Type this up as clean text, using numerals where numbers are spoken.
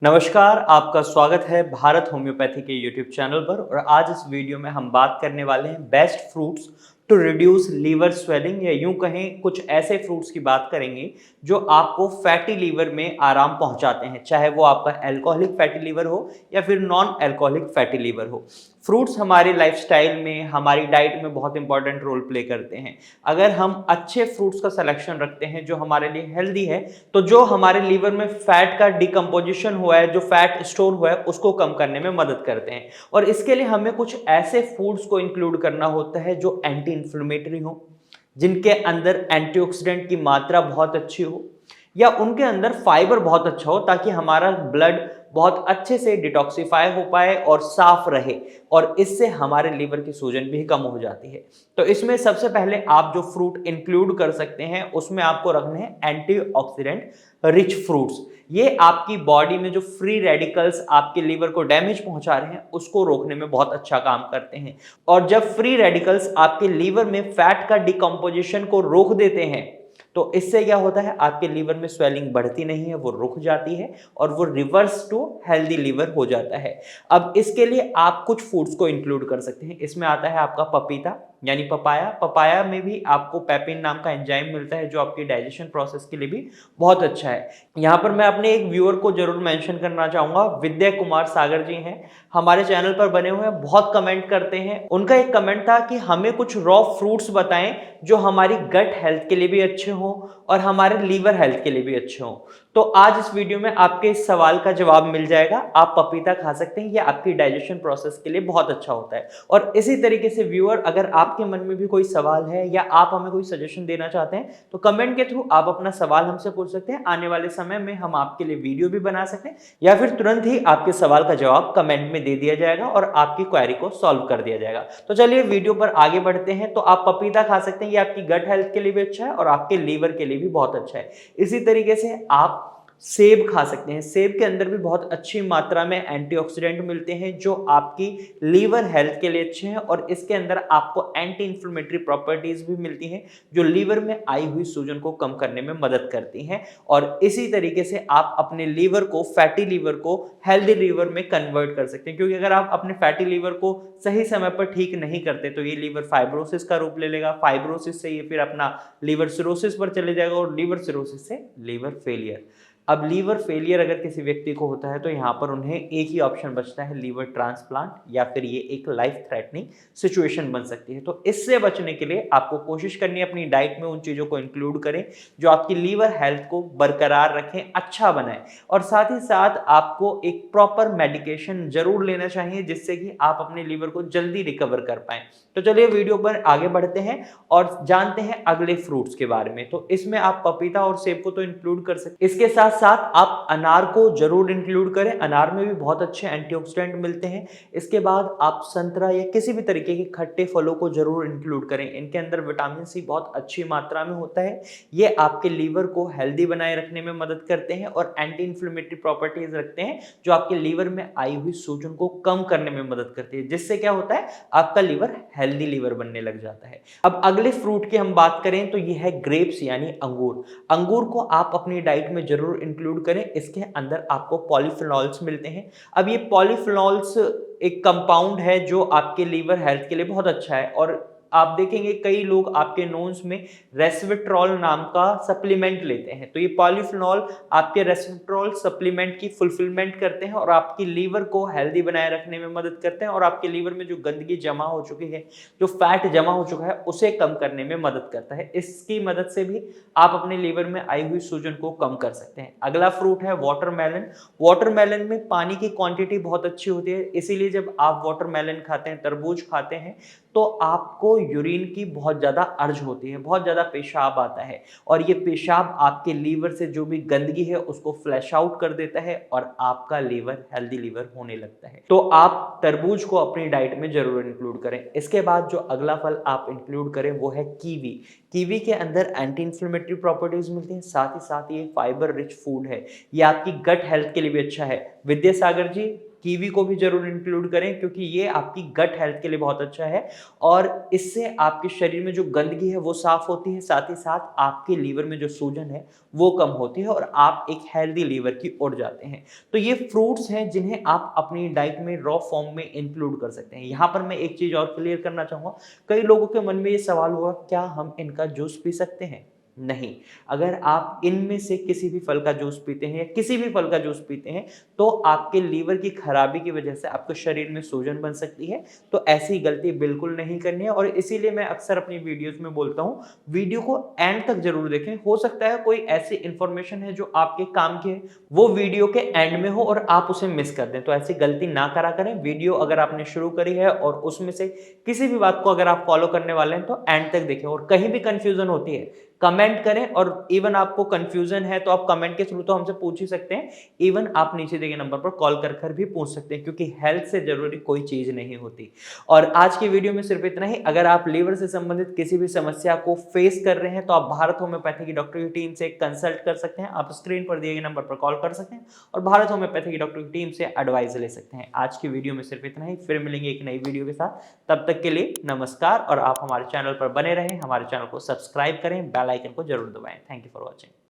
नमस्कार, आपका स्वागत है भारत होम्योपैथी के यूट्यूब चैनल पर और आज इस वीडियो में हम बात करने वाले हैं best fruits to reduce liver swelling या यूं कहें कुछ ऐसे फ्रूट्स की बात करेंगे जो आपको फैटी लीवर में आराम पहुंचाते हैं, चाहे वो आपका अल्कोहलिक फैटी लीवर हो या फिर नॉन अल्कोहलिक फैटी लीवर हो। फ्रूट्स हमारे लाइफस्टाइल में, हमारी डाइट में बहुत इंपॉर्टेंट रोल प्ले करते हैं। अगर हम अच्छे फ्रूट्स का सिलेक्शन रखते हैं जो हमारे लिए हेल्दी है, तो जो हमारे लीवर में फैट का डिकम्पोजिशन हुआ है, जो फैट स्टोर हुआ है, उसको कम करने में मदद करते हैं। और इसके लिए हमें कुछ ऐसे फूड्स को इंक्लूड करना होता है जो एंटी इन्फ्लेमेटरी हो, जिनके अंदर एंटीऑक्सीडेंट की मात्रा बहुत अच्छी हो, या उनके अंदर फाइबर बहुत अच्छा हो ताकि हमारा ब्लड बहुत अच्छे से डिटॉक्सिफाई हो पाए और साफ रहे, और इससे हमारे लीवर की सूजन भी कम हो जाती है। तो इसमें सबसे पहले आप जो फ्रूट इंक्लूड कर सकते हैं उसमें आपको रखने हैं एंटीऑक्सीडेंट रिच फ्रूट्स। ये आपकी बॉडी में जो फ्री रेडिकल्स आपके लीवर को डैमेज पहुंचा रहे हैं उसको रोकने में बहुत अच्छा काम करते हैं। और जब फ्री रेडिकल्स आपके लीवर में फैट का डिकम्पोजिशन को रोक देते हैं, तो इससे क्या होता है, आपके लीवर में स्वेलिंग बढ़ती नहीं है, वो रुक जाती है और वो रिवर्स टू हेल्दी लीवर हो जाता है। अब इसके लिए आप कुछ फूड्स को इंक्लूड कर सकते हैं। इसमें आता है आपका पपीता यानी पपाया। पपाया में भी आपको पेपिन नाम का एंजाइम मिलता है जो आपकी डाइजेशन प्रोसेस के लिए भी बहुत अच्छा है। यहाँ पर मैं अपने एक व्यूअर को जरूर मेंशन करना चाहूंगा, विद्या कुमार सागर जी हैं, हमारे चैनल पर बने हुए हैं, बहुत कमेंट करते हैं। उनका एक कमेंट था कि हमें कुछ रॉ फ्रूट्स बताएं जो हमारी गट हेल्थ के लिए भी अच्छे हों और हमारे लीवर हेल्थ के लिए भी अच्छे हों। तो आज इस वीडियो में आपके इस सवाल का जवाब मिल जाएगा। आप पपीता खा सकते हैं, ये आपकी डाइजेशन प्रोसेस के लिए बहुत अच्छा होता है। और इसी तरीके से व्यूअर, अगर आपके मन में भी कोई सवाल है या आप हमें कोई सजेशन देना चाहते हैं तो कमेंट के थ्रू आप अपना सवाल हमसे पूछ सकते हैं। आने वाले समय में हम आपके लिए वीडियो भी बना सकते हैं या फिर तुरंत ही आपके सवाल का जवाब कमेंट में दे दिया जाएगा और आपकी क्वेरी को सॉल्व कर दिया जाएगा। तो चलिए वीडियो पर आगे बढ़ते हैं। तो आप पपीता खा सकते हैं, ये आपकी गट हेल्थ के लिए भी अच्छा है और आपके लीवर के लिए भी बहुत अच्छा है। इसी तरीके से आप सेब खा सकते हैं। सेब के अंदर भी बहुत अच्छी मात्रा में एंटीऑक्सीडेंट मिलते हैं जो आपकी लीवर हेल्थ के लिए अच्छे हैं, और इसके अंदर आपको एंटी इंफ्लेमेटरी प्रॉपर्टीज भी मिलती हैं जो लीवर में आई हुई सूजन को कम करने में मदद करती हैं। और इसी तरीके से आप अपने लीवर को, फैटी लीवर को हेल्दी लीवर में कन्वर्ट कर सकते हैं, क्योंकि अगर आप अपने फैटी लीवर को सही समय पर ठीक नहीं करते तो ये लीवर फाइब्रोसिस का रूप ले लेगा। फाइब्रोसिस से ये फिर अपना लीवर सिरोसिस पर चले जाएगा और लीवर सिरोसिस से लीवर फेलियर। अब लीवर फेलियर अगर किसी व्यक्ति को होता है तो यहाँ पर उन्हें एक ही ऑप्शन बचता है, लीवर ट्रांसप्लांट, या फिर ये एक लाइफ थ्रेटनिंग सिचुएशन बन सकती है। तो इससे बचने के लिए आपको कोशिश करनी है अपनी डाइट में उन चीज़ों को इंक्लूड करें जो आपकी लीवर हेल्थ को बरकरार रखें, अच्छा बनाए। और साथ ही साथ आपको एक प्रॉपर मेडिकेशन जरूर लेना चाहिए जिससे कि आप अपने लीवर को जल्दी रिकवर कर पाएं। तो चलिए वीडियो पर आगे बढ़ते हैं और जानते हैं अगले फ्रूट्स के बारे में। तो इसमें आप पपीता और सेब को तो इंक्लूड कर सकते हैं, इसके साथ साथ आप अनार को जरूर इंक्लूड करें। अनार में भी बहुत अच्छे एंटीऑक्सीडेंट मिलते हैं। इसके बाद आप संतरा या किसी भी तरीके के खट्टे फलों को जरूर इंक्लूड करें। इनके अंदर विटामिन सी बहुत अच्छी मात्रा में होता है। ये आपके लीवर को हेल्दी बनाए रखने में मदद करते हैं और एंटी इंफ्लेमेटरी प्रॉपर्टीज रखते हैं जो आपके लीवर में आई हुई सूजन को कम करने में मदद करती है, जिससे क्या होता है, आपका लीवर हेल्दी लीवर बनने लग जाता है। अब अगले फ्रूट की हम बात करें तो ये है ग्रेप्स यानी अंगूर। अंगूर को आप अपनी डाइट में जरूर इंक्लूड करें। इसके अंदर आपको पॉलीफिनॉल्स मिलते हैं। अब ये पॉलीफिनॉल्स एक कंपाउंड है जो आपके लीवर हेल्थ के लिए बहुत अच्छा है, और आप देखेंगे कई लोग आपके नोन्स में रेस्वेट्रॉल नाम का सप्लीमेंट लेते हैं। तो ये पॉलीफिनॉल आपके रेस्वेट्रॉल सप्लीमेंट की फुलफिलमेंट करते हैं और आपकी लीवर को हेल्दी बनाए रखने में मदद करते हैं, और आपके लीवर में जो गंदगी जमा हो चुकी है, जो फैट जमा हो चुका है, उसे कम करने में मदद करता है। इसकी मदद से भी आप अपने लीवर में आई हुई सूजन को कम कर सकते हैं। अगला फ्रूट है वाटरमेलन। वाटरमेलन में पानी की क्वांटिटी बहुत अच्छी होती है, इसीलिए जब आप वाटरमेलन खाते हैं, तरबूज खाते हैं, तो आपको यूरिन की बहुत ज़्यादा अर्ज होती है, बहुत ज़्यादा पेशाब आता है, और ये पेशाब आपके लीवर से जो भी गंदगी है उसको फ्लैश आउट कर देता है और आपका लीवर हेल्दी लीवर होने लगता है। तो आप तरबूज को अपनी डाइट में जरूर इंक्लूड करें। इसके बाद जो अगला फल आप इंक्लूड करें वो है कीवी। कीवी के अंदर एंटी इंफ्लेमेटरी प्रॉपर्टीज मिलती हैं, साथ ही साथ ये फाइबर रिच फूड है। ये आपकी गट हेल्थ के लिए भी अच्छा है। विद्यासागर जी, कीवी को भी जरूर इंक्लूड करें, क्योंकि ये आपकी गट हेल्थ के लिए बहुत अच्छा है और इससे आपके शरीर में जो गंदगी है वो साफ होती है, साथ ही साथ आपके लीवर में जो सूजन है वो कम होती है और आप एक हेल्दी लीवर की ओर जाते हैं। तो ये फ्रूट्स हैं जिन्हें आप अपनी डाइट में रॉ फॉर्म में इंक्लूड कर सकते हैं। यहाँ पर मैं एक चीज और क्लियर करना चाहूंगा, कई लोगों के मन में ये सवाल हुआ, क्या हम इनका जूस पी सकते हैं? नहीं। अगर आप इनमें से किसी भी फल का जूस पीते हैं या किसी भी फल का जूस पीते हैं तो आपके लीवर की खराबी की वजह से आपके शरीर में सूजन बन सकती है। तो ऐसी गलती बिल्कुल नहीं करनी है और इसीलिए मैं अक्सर अपनी वीडियोस में बोलता हूं, वीडियो को एंड तक जरूर देखें। हो सकता है कोई ऐसी इंफॉर्मेशन है जो आपके काम की है, वो वीडियो के एंड में हो और आप उसे मिस कर दें। तो ऐसी गलती ना करा करें। वीडियो अगर आपने शुरू करी है और उसमें से किसी भी बात को अगर आप फॉलो करने वाले हैं तो एंड तक देखें। और कहीं भी कंफ्यूजन होती है कमेंट करें, और इवन आपको कंफ्यूजन है तो आप कमेंट के थ्रू तो हमसे पूछ ही सकते हैं। इवन आप नीचे दिए गए नंबर पर कॉल कर भी पूछ सकते हैं, क्योंकि हेल्थ से जरूरी कोई चीज नहीं होती। और आज की वीडियो में सिर्फ इतना ही। अगर आप लीवर से संबंधित किसी भी समस्या को फेस कर रहे हैं तो आप भारत होम्योपैथी की डॉक्टर की टीम से कंसल्ट कर सकते हैं। आप स्क्रीन पर दिए गए नंबर पर कॉल कर सकते हैं और भारत होम्योपैथी की डॉक्टर की टीम से एडवाइस ले सकते हैं। आज की वीडियो में सिर्फ इतना ही। फिर मिलेंगे एक नई वीडियो के साथ। तब तक के लिए नमस्कार और आप हमारे चैनल पर बने रहें, हमारे चैनल को सब्सक्राइब करें, बेल आइकन को जरूर दबाएं। Thank you for watching.